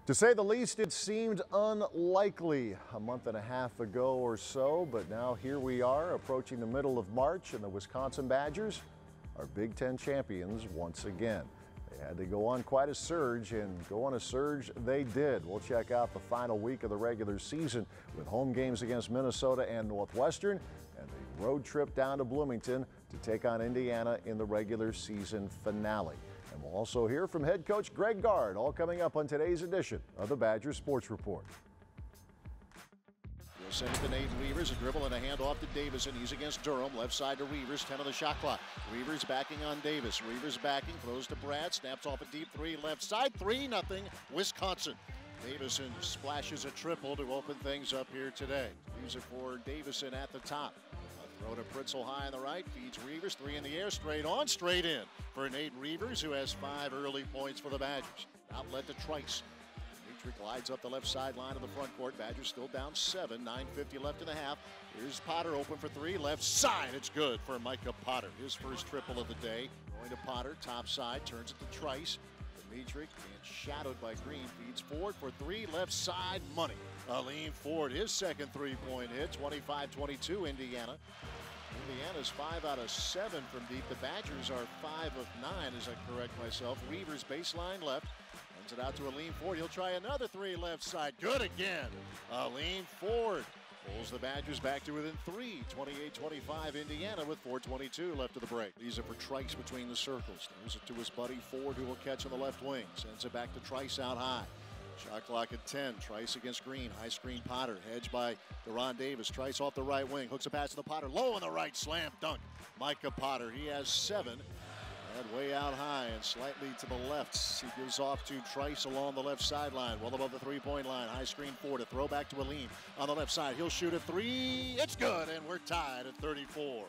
To say the least, it seemed unlikely a month and a half ago or so, but now here we are approaching the middle of March, and the Wisconsin Badgers are Big Ten champions once again. They had to go on quite a surge, and go on a surge they did. We'll check out the final week of the regular season with home games against Minnesota and Northwestern, and the road trip down to Bloomington to take on Indiana in the regular season finale. And we'll also hear from head coach Gard, all coming up on today's edition of the Badgers Sports Report. He'll send it to Nate Reavers, a dribble and a handoff to Davison. He's against Durham, left side to Reavers, 10 on the shot clock. Reavers backing on Davis. Reavers backing, throws to Brad, snaps off a deep three, left side, 3-0, Wisconsin. Davison splashes a triple to open things up here today. Use it for Davison at the top. Throw to Pritzel high on the right, feeds Reavers, 3 in the air, straight on, straight in for Nate Reavers, who has 5 early points for the Badgers. Outlet to Trice. Dimitri glides up the left sideline of the front court. Badgers still down 7, 9:50 left in the half. Here's Potter open for 3, left side. It's good for Micah Potter, his first triple of the day. Going to Potter, top side, turns it to Trice. Dimitri being shadowed by Green, feeds Ford for 3, left side, money. Aleem Ford, his second three-point hit, 25-22 Indiana. Indiana's 5 out of 7 from deep. The Badgers are 5 of 9, as I correct myself. Reavers baseline left, runs it out to Aleem Ford. He'll try another 3 left side, good again. Aleem Ford pulls the Badgers back to within 3, 28-25 Indiana with 4:22 left of the break. These are for Trice between the circles. Throws it to his buddy Ford, who will catch on the left wing. Sends it back to Trice out high. Shot clock at 10. Trice against Green. High screen Potter. Hedged by Deron Davis. Trice off the right wing. Hooks a pass to the Potter. Low on the right. Slam dunk. Micah Potter. He has 7. And way out high and slightly to the left. He gives off to Trice along the left sideline. Well above the three-point line. High screen Ford. A throw back to Aleem on the left side. He'll shoot a 3. It's good. And we're tied at 34.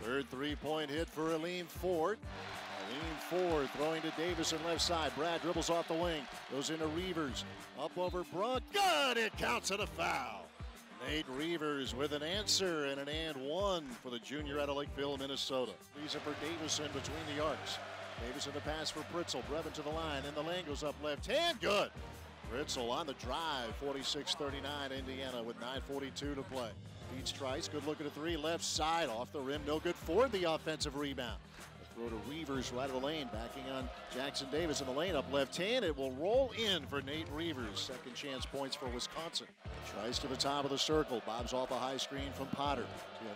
Third three-point hit for Aleem Ford. Aleem Ford throwing to Davison left side. Brad dribbles off the wing. Goes into Reavers. Up over Brunt. Good! It counts at a foul. Nate Reavers with an answer and an and one for the junior out of Lakeville, Minnesota. These are for Davison between the arcs. Davison to pass for Pritzel. Brevin to the line. And the lane goes up left hand. Good. Pritzel on the drive. 46-39 Indiana with 9:42 to play. Beats Trice. Good look at a 3 left side. Off the rim. No good for the offensive rebound. Throw to Reavers right of the lane, backing on Jackson Davis in the lane, up left hand. It will roll in for Nate Reavers. Second chance points for Wisconsin. Trice to the top of the circle, bobs off a high screen from Potter.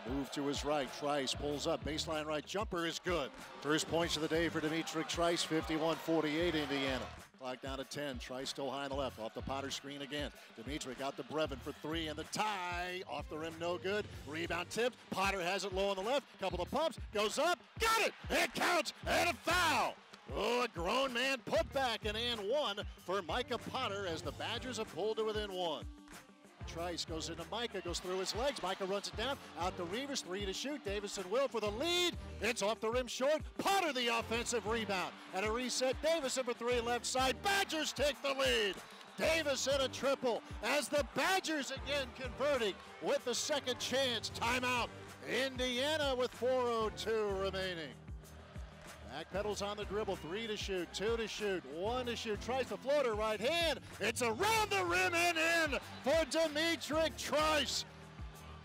He'll move to his right. Trice pulls up, baseline right jumper is good. First points of the day for Dimitri Trice, 51-48 Indiana. Clock down to 10. Trice still high on the left. Off the Potter screen again. Dimitri got to Brevin for 3 and the tie. Off the rim, no good. Rebound tipped. Potter has it low on the left. Couple of pumps. Goes up. Got it. It counts. And a foul. Oh, a grown man put back an and one for Micah Potter as the Badgers have pulled to within 1. Trice goes into Micah, goes through his legs. Micah runs it down, out to Reavers, 3 to shoot. Davison will for the lead. It's off the rim short. Potter the offensive rebound. And a reset, Davison for 3 left side. Badgers take the lead. Davison a triple as the Badgers again converting with the second chance. Timeout. Indiana with 4:02 remaining. Backpedals on the dribble, 3 to shoot, 2 to shoot, 1 to shoot. Tries the floater, right hand. It's around the rim and in for Dimitri Trice.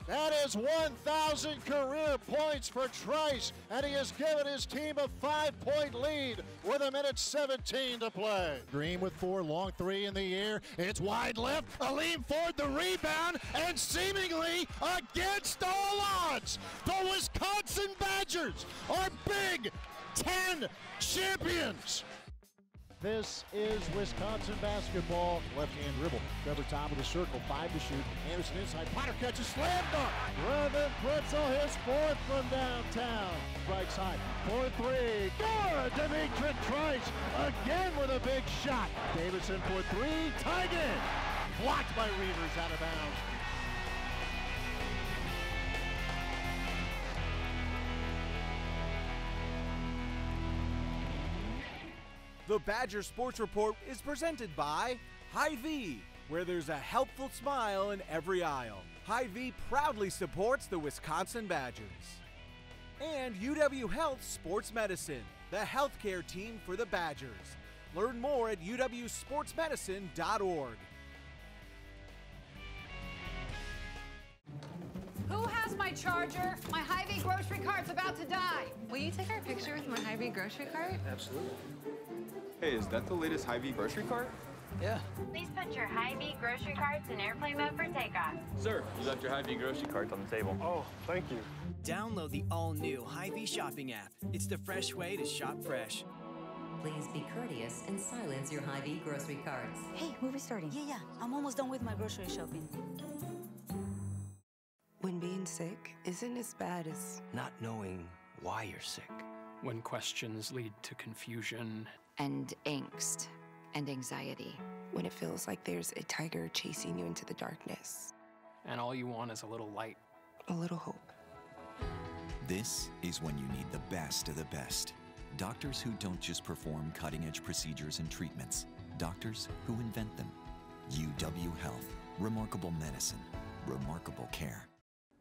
That is 1,000 career points for Trice, and he has given his team a 5-point lead with 1:17 to play. Green with 4, long 3 in the air. It's wide left. Aleem Ford the rebound, and seemingly against all odds, the Wisconsin Badgers are Big Ten champions. This is Wisconsin basketball. Left-hand dribble. Cover top of the circle. 5 to shoot. Anderson inside. Potter catches. Slam dunk. Brevin Pritzel his 4th from downtown. Strikes high. 4-3. Good. Dimitri Trice again with a big shot. Davison for 3. Tied in. Blocked by Reavers out of bounds. The Badger Sports Report is presented by Hy-Vee, where there's a helpful smile in every aisle. Hy-Vee proudly supports the Wisconsin Badgers. And UW Health Sports Medicine, the healthcare team for the Badgers. Learn more at uwsportsmedicine.org. Who has my charger? My Hy-Vee grocery cart's about to die. Will you take our picture with my Hy-Vee grocery cart? Absolutely. Hey, is that the latest Hy-Vee grocery cart? Yeah. Please put your Hy-Vee grocery carts in airplane mode for takeoff. Sir, you left your Hy-Vee grocery carts on the table. Oh, thank you. Download the all-new Hy-Vee shopping app. It's the fresh way to shop fresh. Please be courteous and silence your Hy-Vee grocery carts. Hey, movie starting. Yeah. I'm almost done with my grocery shopping. When being sick isn't as bad as not knowing why you're sick. When questions lead to confusion. And angst and anxiety. When it feels like there's a tiger chasing you into the darkness. And all you want is a little light. A little hope. This is when you need the best of the best. Doctors who don't just perform cutting-edge procedures and treatments. Doctors who invent them. UW Health. Remarkable medicine. Remarkable care.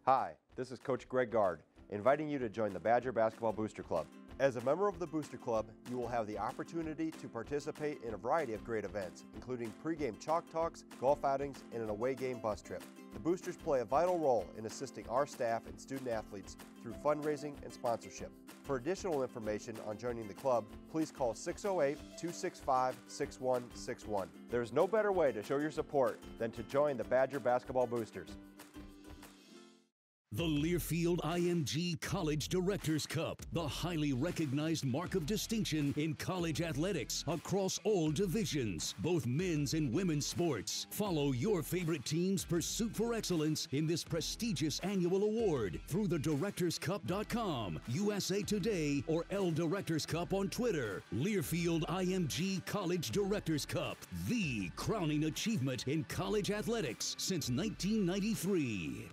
Hi, this is Coach Greg Gard, inviting you to join the Badger Basketball Booster Club. As a member of the Booster Club, you will have the opportunity to participate in a variety of great events, including pregame chalk talks, golf outings, and an away game bus trip. The Boosters play a vital role in assisting our staff and student athletes through fundraising and sponsorship. For additional information on joining the club, please call 608-265-6161. There's no better way to show your support than to join the Badger Basketball Boosters. The Learfield IMG College Directors Cup, the highly recognized mark of distinction in college athletics across all divisions, both men's and women's sports. Follow your favorite team's pursuit for excellence in this prestigious annual award through thedirectorscup.com, USA Today, or L Directors Cup on Twitter. Learfield IMG College Directors Cup, the crowning achievement in college athletics since 1993.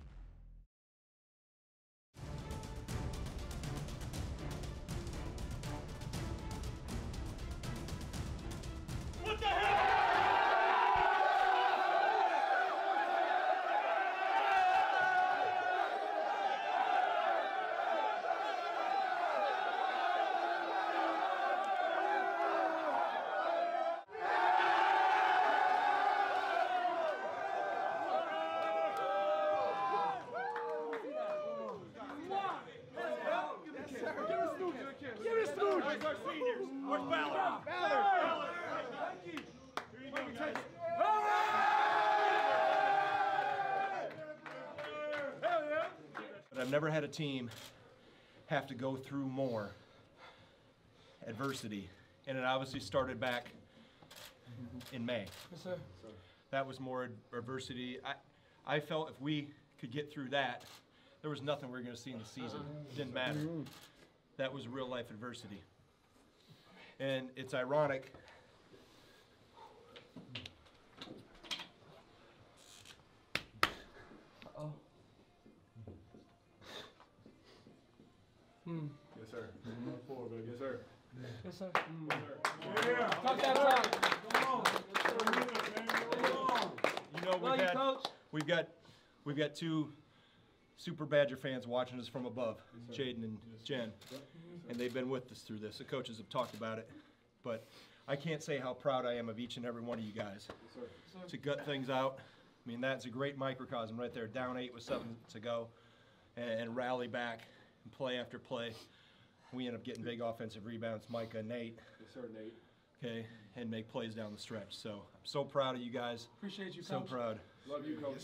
But I've never had a team have to go through more adversity, and it obviously started back in May. Yes, sir. That was more adversity. I felt if we could get through that, there was nothing we were going to see in the season. It didn't matter. That was real life adversity. And it's ironic. Yes, sir. Forward, baby. Yes, sir. Yes, sir. Yeah. Talk that talk. Come on. You know, we've got two Super Badger fans watching us from above, Jaden and Jen, and they've been with us through this. The coaches have talked about it, but I can't say how proud I am of each and every one of you guys. To gut things out, I mean, that's a great microcosm right there. Down 8 with 7 to go, and rally back and play after play. We end up getting big offensive rebounds, Micah and Nate. Yes, sir, Nate. Okay, and make plays down the stretch. So I'm so proud of you guys. Appreciate you, so Coach. Proud. Love you, Coach.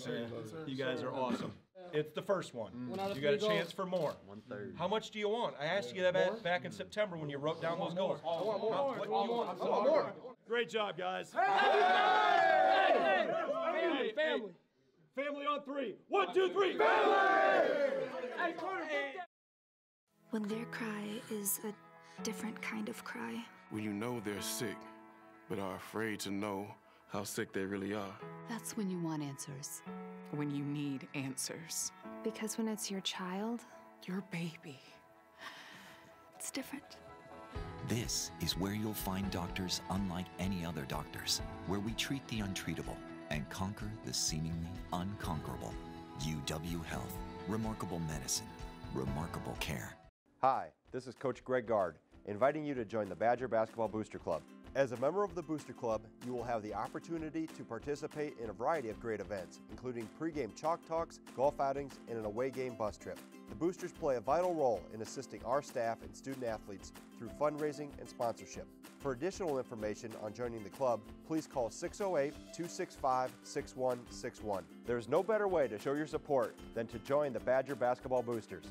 You guys are awesome. It's the first one. You got a chance for more. 1/3. How much do you want? I asked you that back in September when you wrote down those goals. I want more. What do you want? I want more. Great job, guys. Family. Family on 3. 1, 2, 3. Family! When their cry is a different kind of cry. When you know they're sick, but are afraid to know how sick they really are. That's when you want answers. When you need answers. Because when it's your child, your baby, it's different. This is where you'll find doctors unlike any other doctors, where we treat the untreatable and conquer the seemingly unconquerable. UW Health. Remarkable medicine. Remarkable care. Hi, this is Coach Greg Gard, inviting you to join the Badger Basketball Booster Club. As a member of the Booster Club, you will have the opportunity to participate in a variety of great events, including pregame chalk talks, golf outings, and an away game bus trip. The Boosters play a vital role in assisting our staff and student athletes through fundraising and sponsorship. For additional information on joining the club, please call 608-265-6161. There's no better way to show your support than to join the Badger Basketball Boosters.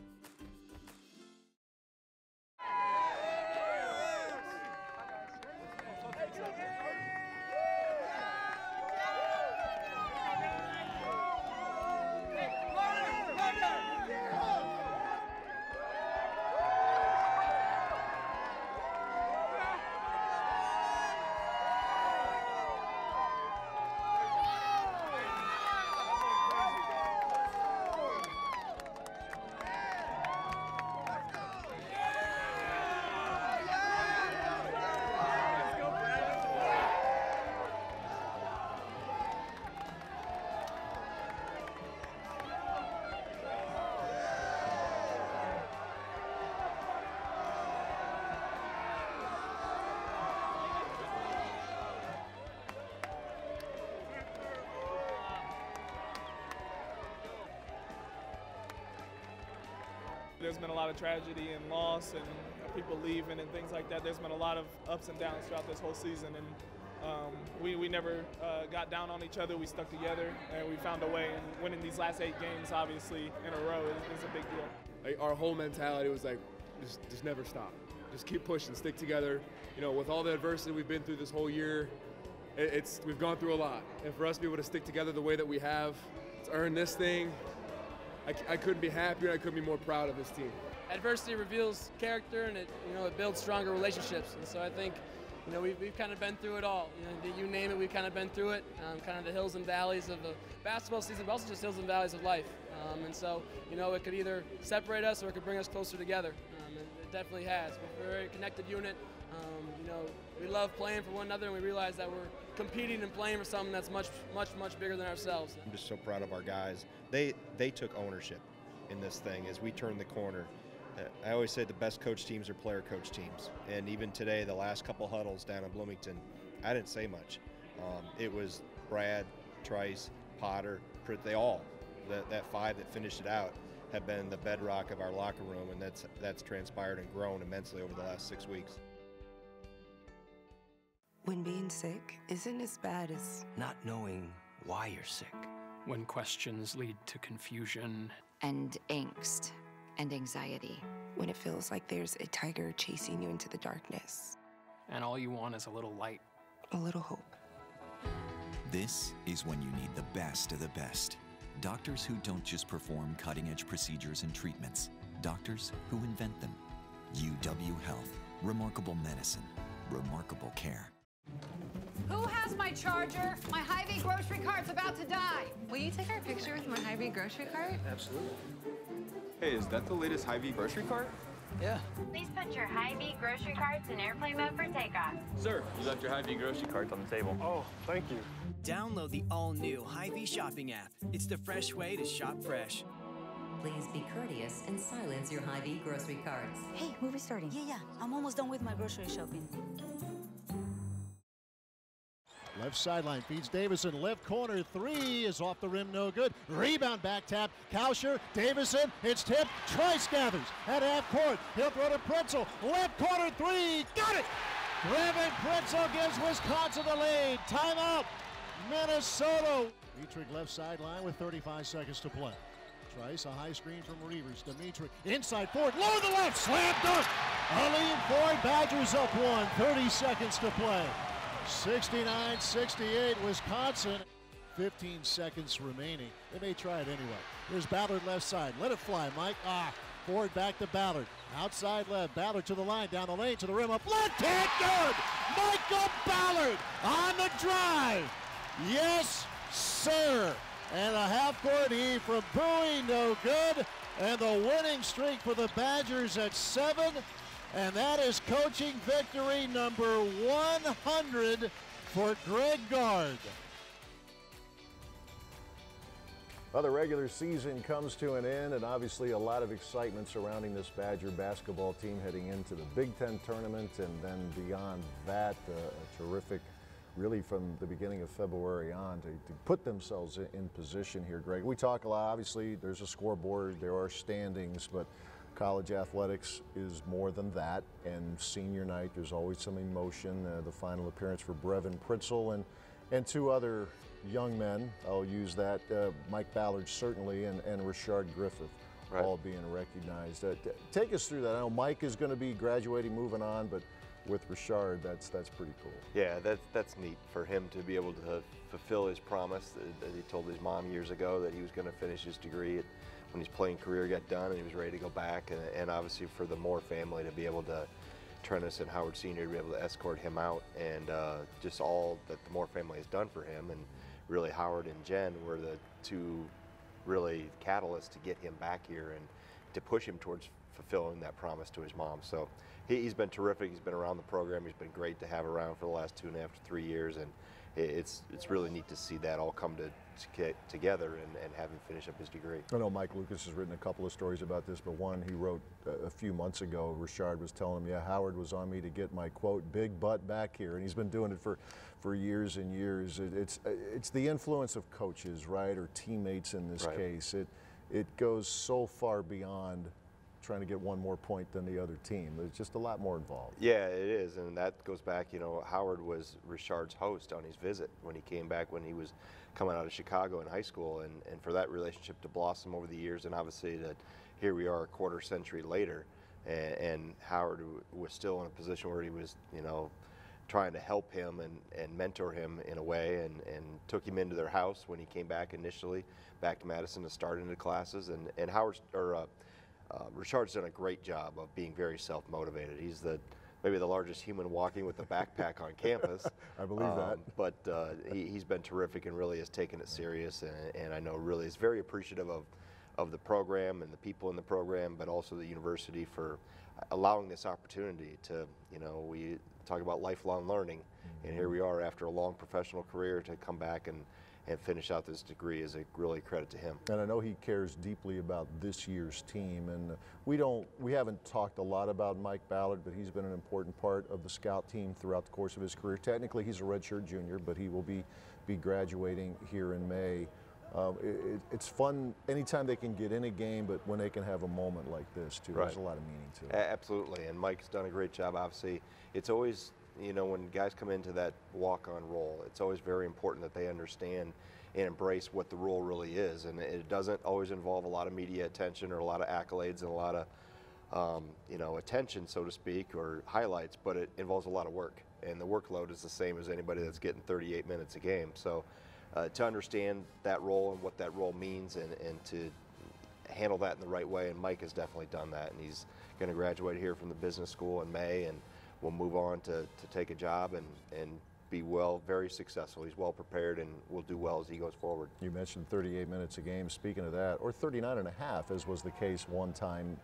There's been a lot of tragedy and loss and people leaving and things like that. There's been a lot of ups and downs throughout this whole season, and we never got down on each other. We stuck together and we found a way, and winning these last 8 games obviously in a row is a big deal. Like, our whole mentality was like, just never stop. Just keep pushing, stick together. You know, with all the adversity we've been through this whole year, we've gone through a lot. And for us to be able to stick together the way that we have, to earn this thing, I couldn't be happier, I couldn't be more proud of this team. Adversity reveals character, and it builds stronger relationships. And so I think, we've kind of been through it all. You name it, we've kind of been through it. Kind of the hills and valleys of the basketball season, but also just hills and valleys of life. And so, it could either separate us or it could bring us closer together. And it definitely has. We're a very connected unit. We love playing for one another, and we realize that we're competing and playing for something that's much bigger than ourselves. I'm just so proud of our guys. They took ownership in this thing as we turned the corner. I always say the best coach teams are player coach teams, and even today, the last couple huddles down in Bloomington, I didn't say much. It was Brad, Trice, Potter, they all, that 5 that finished it out, have been the bedrock of our locker room, and that's transpired and grown immensely over the last 6 weeks. When being sick isn't as bad as not knowing why you're sick. When questions lead to confusion. And angst and anxiety. When it feels like there's a tiger chasing you into the darkness. And all you want is a little light. A little hope. This is when you need the best of the best. Doctors who don't just perform cutting-edge procedures and treatments. Doctors who invent them. UW Health. Remarkable medicine. Remarkable care. Who has my charger? My Hy-Vee grocery cart's about to die. Will you take our picture with my Hy-Vee grocery cart? Absolutely. Hey, is that the latest Hy-Vee grocery cart? Yeah. Please put your Hy-Vee grocery carts in airplane mode for takeoff. Sir, you left your Hy-Vee grocery carts on the table. Oh, thank you. Download the all-new Hy-Vee shopping app. It's the fresh way to shop fresh. Please be courteous and silence your Hy-Vee grocery carts. Hey, movie starting. Yeah. I'm almost done with my grocery shopping. Left sideline feeds Davison. Left corner 3 is off the rim, no good. Rebound back tap. Kauscher, Davison. It's tipped. Trice gathers at half court. He'll throw to Pretzel. Left corner 3. Got it! Grabbing Pretzel gives Wisconsin the lead. Timeout. Minnesota. Dietrich left sideline with 35 seconds to play. Trice, a high screen from Reavers. Dietrich inside Ford. Low to the left. Slam dunk. Aleem Ford. Badgers up 1. 30 seconds to play. 69-68 Wisconsin. 15 seconds remaining. They may try it anyway. Here's Ballard left side. Let it fly, Mike. Ford back to Ballard. Outside left. Ballard to the line. Down the lane to the rim. Up left hand. Good. Michael Ballard on the drive. Yes, sir. And a half-court heave from Bowie. No good. And the winning streak for the Badgers at 7. And that is coaching victory number 100 for Greg Gard. Well, the regular season comes to an end, and obviously a lot of excitement surrounding this Badger basketball team heading into the Big Ten tournament, and then beyond that, a terrific, really from the beginning of February on, to put themselves in position here, Greg. We talk a lot, obviously there's a scoreboard, there are standings, but college athletics is more than that, and senior night, there's always some emotion. The final appearance for Brevin Pritzel and two other young men, I'll use that, Mike Ballard certainly, and Richard Griffith, right, all being recognized. Take us through that. I know Mike is going to be graduating, moving on, but with Richard, that's pretty cool. Yeah, that's neat for him to be able to fulfill his promise that he told his mom years ago, that he was going to finish his degree when his playing career got done, and he was ready to go back, and obviously for the Moore family to be able to, Trennis and Howard Sr. to be able to escort him out, and just all that the Moore family has done for him. And really Howard and Jen were the two really catalysts to get him back here and to push him towards fulfilling that promise to his mom. So he's been terrific. He's been around the program. He's been great to have around for the last 2.5 to 3 years, and it's really neat to see that all come together and have him finish up his degree. I know Mike Lucas has written a couple of stories about this, but one he wrote a few months ago, Richard was telling him, yeah, Howard was on me to get my, quote, big butt back here, and he's been doing it for years and years. It's the influence of coaches, right, or teammates in this case. It goes so far beyond trying to get one more point than the other team. There's just a lot more involved. Yeah, it is, and that goes back, you know, Howard was Richard's host on his visit when he came back when he was coming out of Chicago in high school, and for that relationship to blossom over the years, and obviously that here we are a quarter century later, and Howard was still in a position where he was, you know, trying to help him and mentor him in a way, and took him into their house when he came back initially, back to Madison to start into classes, and Richard's done a great job of being very self-motivated. He's maybe the largest human walking with a backpack on campus. I believe that. But he's been terrific and really has taken it serious, and I know really is very appreciative of the program and the people in the program, but also the university for allowing this opportunity to, you know, we talk about lifelong learning, and here we are after a long professional career to come back and finish out this degree is a really credit to him. And I know he cares deeply about this year's team, and we haven't talked a lot about Mike Ballard, but he's been an important part of the scout team throughout the course of his career. Technically he's a redshirt junior, but he will be graduating here in May. It's fun anytime they can get in a game, but when they can have a moment like this too, there's a lot of meaning to it. Absolutely, and Mike's done a great job. Obviously, it's always, you know, when guys come into that walk-on role, it's always very important that they understand and embrace what the role really is. And it doesn't always involve a lot of media attention or a lot of accolades and a lot of, you know, attention, so to speak, or highlights, but it involves a lot of work. And the workload is the same as anybody that's getting 38 minutes a game. So to understand that role and what that role means and to handle that in the right way, and Mike has definitely done that. And he's going to graduate here from the business school in May, and will move on to take a job and be very successful. He's well prepared and will do well as he goes forward. You mentioned 38 minutes a game. Speaking of that, or 39 and a half, as was the case one time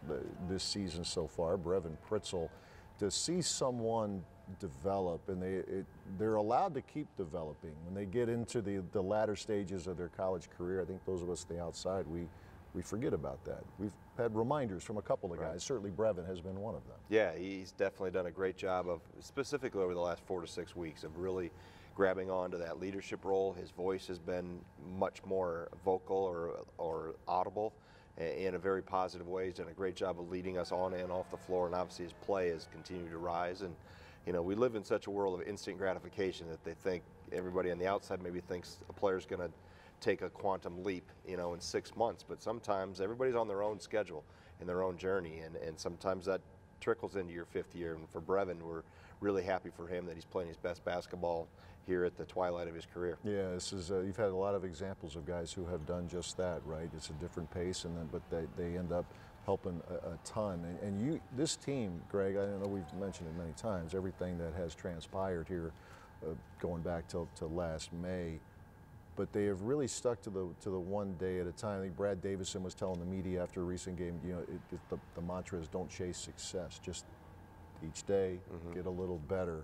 this season so far, Brevin Pritzel, to see someone develop, and they're allowed to keep developing. When they get into the latter stages of their college career, I think those of us on the outside, we forget about that. We've had reminders from a couple of guys. Certainly Brevin has been one of them. Yeah, he's definitely done a great job of, specifically over the last 4 to 6 weeks, of really grabbing onto that leadership role. His voice has been much more vocal or audible in a very positive way. He's done a great job of leading us on and off the floor, and obviously his play has continued to rise. And you know, we live in such a world of instant gratification that they think, everybody on the outside maybe thinks a player's going to take a quantum leap, you know, in 6 months, but sometimes everybody's on their own schedule and their own journey, and sometimes that trickles into your 5th year. And for Brevin, we're really happy for him that he's playing his best basketball here at the twilight of his career. Yeah, this is you've had a lot of examples of guys who have done just that, right? It's a different pace, but they end up helping a ton. And this team, Greg, I know we've mentioned it many times, everything that has transpired here going back to last May, but they have really stuck to the one day at a time. I think Brad Davison was telling the media after a recent game, you know, the mantra is don't chase success, just each day get a little better.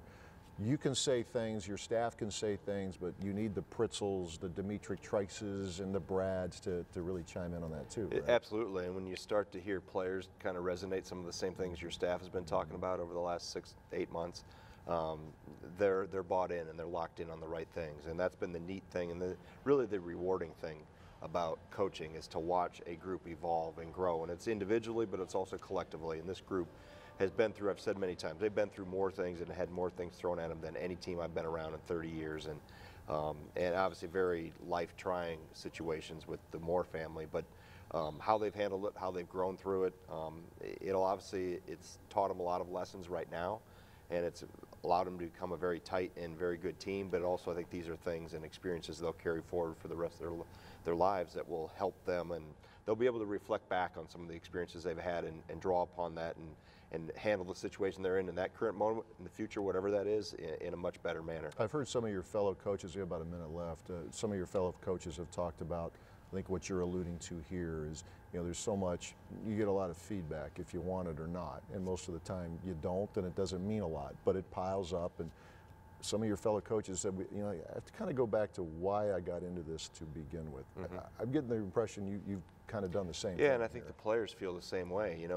you can say things, your staff can say things, but you need the Pritzels, the Dimitri Trices, and the Brads to really chime in on that too, right? Absolutely, and when you start to hear players kind of resonate some of the same things your staff has been talking about over the last 6-8 months, they're bought in and they're locked in on the right things, and that's been the neat thing and really the rewarding thing about coaching is to watch a group evolve and grow, and it's individually, but it's also collectively, and this group has been through, I've said many times, they've been through more things and had more things thrown at them than any team I've been around in 30 years. And obviously very life-trying situations with the Moore family, but how they've handled it, how they've grown through it, it's taught them a lot of lessons right now, and it's allowed them to become a very tight and very good team, but also I think these are things and experiences they'll carry forward for the rest of their lives that will help them, and they'll be able to reflect back on some of the experiences they've had and draw upon that and handle the situation they're in that current moment, in the future, whatever that is, in a much better manner. I've heard some of your fellow coaches, we have about a minute left, some of your fellow coaches have talked about, I think what you're alluding to here is, there's so much, you get a lot of feedback if you want it or not, and most of the time you don't, and it doesn't mean a lot, but it piles up, and some of your fellow coaches said, I have to kind of go back to why I got into this to begin with. Mm-hmm. I'm getting the impression you've kind of done the same thing. Yeah, and I think the players feel the same way, and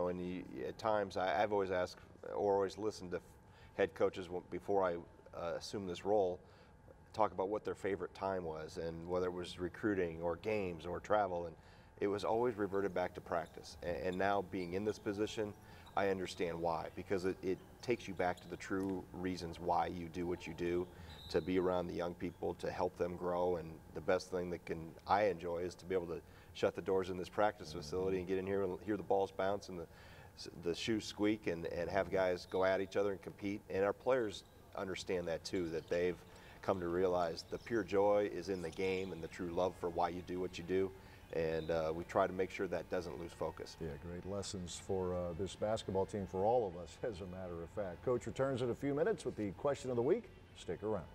at times I've always asked or always listened to head coaches before I assumed this role, talk about what their favorite time was and whether it was recruiting or games or travel, and it was always reverted back to practice. And now being in this position, I understand why, because it takes you back to the true reasons why you do what you do, to be around the young people, to help them grow, and the best thing that I enjoy is to be able to shut the doors in this practice facility and get in here and hear the balls bounce and the shoes squeak and have guys go at each other and compete. And our players understand that too, that they've come to realize the pure joy is in the game and the true love for why you do what you do. And we try to make sure that doesn't lose focus. Yeah, great lessons for this basketball team, for all of us, as a matter of fact. Coach returns in a few minutes with the question of the week. Stick around.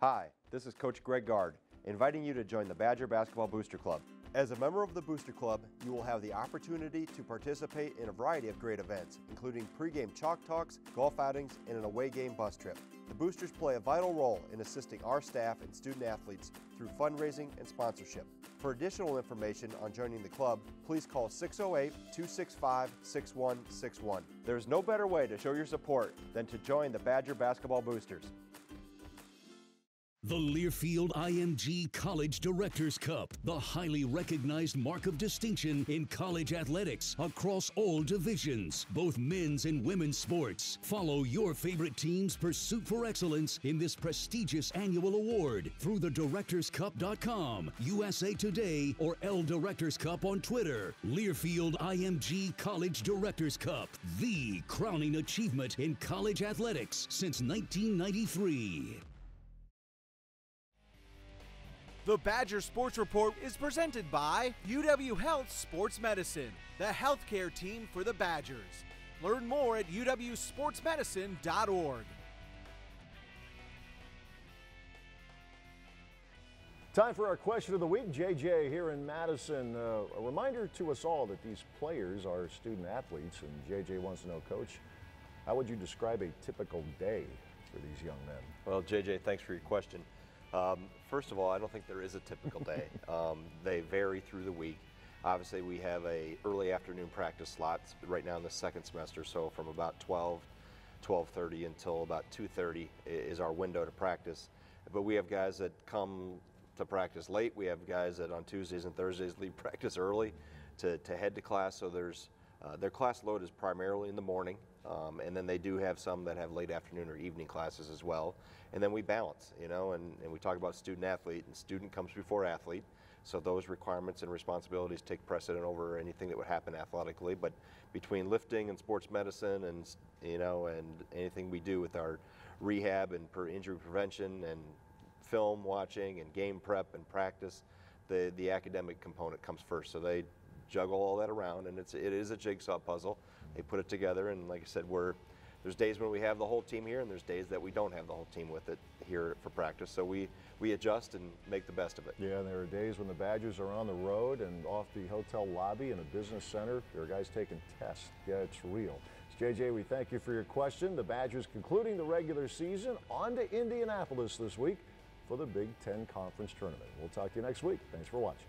Hi, this is Coach Greg Gard, inviting you to join the Badger Basketball Booster Club. As a member of the Booster Club, you will have the opportunity to participate in a variety of great events, including pregame chalk talks, golf outings, and an away game bus trip. The Boosters play a vital role in assisting our staff and student athletes through fundraising and sponsorship. For additional information on joining the club, please call 608-265-6161. There's no better way to show your support than to join the Badger Basketball Boosters. The Learfield IMG College Directors Cup, the highly recognized mark of distinction in college athletics across all divisions, both men's and women's sports. Follow your favorite team's pursuit for excellence in this prestigious annual award through thedirectorscup.com, USA Today, or L Directors Cup on Twitter. Learfield IMG College Directors Cup, the crowning achievement in college athletics since 1993. The Badger Sports Report is presented by UW Health Sports Medicine, the healthcare team for the Badgers. Learn more at uwsportsmedicine.org. Time for our question of the week. JJ here in Madison. A reminder to us all that these players are student athletes, and JJ wants to know, Coach, how would you describe a typical day for these young men? Well, JJ, thanks for your question. First of all, I don't think there is a typical day. They vary through the week. Obviously, we have a early afternoon practice slots right now in the second semester, so from about 12:30 until about 2:30 is our window to practice. But we have guys that come to practice late. We have guys that on Tuesdays and Thursdays leave practice early to head to class. So there's their class load is primarily in the morning, and then they do have some that have late afternoon or evening classes as well. And then we balance, and we talk about student athlete, and student comes before athlete. So those requirements and responsibilities take precedent over anything that would happen athletically. But between lifting and sports medicine and anything we do with our rehab and injury prevention and film watching and game prep and practice, the academic component comes first. So they juggle all that around, and it is a jigsaw puzzle. They put it together, and like I said, there's days when we have the whole team here, and there's days that we don't have the whole team with it here for practice. So we adjust and make the best of it. Yeah, and there are days when the Badgers are on the road and off the hotel lobby in a business center. There are guys taking tests. Yeah, it's real. It's JJ, we thank you for your question. The Badgers concluding the regular season on to Indianapolis this week for the Big Ten Conference Tournament. We'll talk to you next week. Thanks for watching.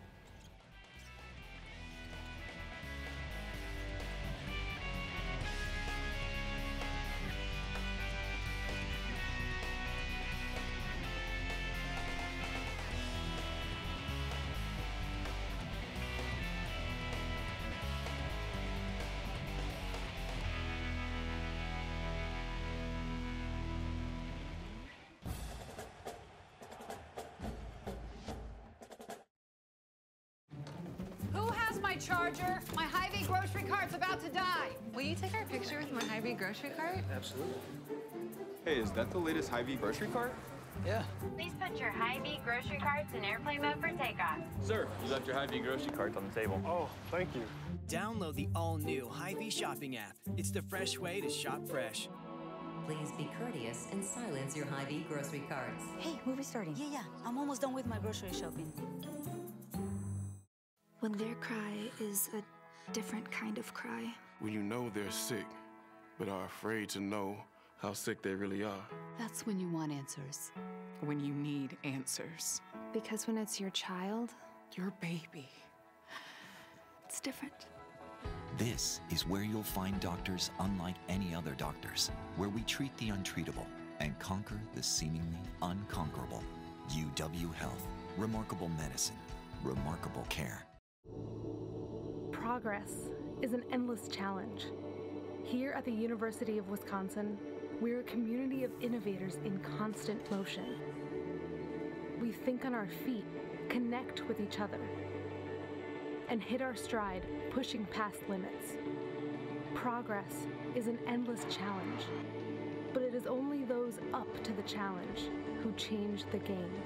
My charger, my Hy-Vee grocery cart's about to die. Will you take our picture with my Hy-Vee grocery cart? Absolutely. Hey, is that the latest Hy-Vee grocery cart? Yeah. Please put your Hy-Vee grocery carts in airplane mode for takeoff. Sir, you left your Hy-Vee grocery carts on the table. Oh, thank you. Download the all-new Hy-Vee shopping app. It's the fresh way to shop fresh. Please be courteous and silence your Hy-Vee grocery carts. Hey, movie starting. Yeah, I'm almost done with my grocery shopping. When their cry is a different kind of cry. When you know they're sick, but are afraid to know how sick they really are. That's when you want answers. When you need answers. Because when it's your child, your baby, it's different. This is where you'll find doctors unlike any other doctors, where we treat the untreatable and conquer the seemingly unconquerable. UW Health. Remarkable medicine. Remarkable care. Progress is an endless challenge. Here at the University of Wisconsin, we're a community of innovators in constant motion. We think on our feet, connect with each other, and hit our stride, pushing past limits. Progress is an endless challenge, but it is only those up to the challenge who change the game.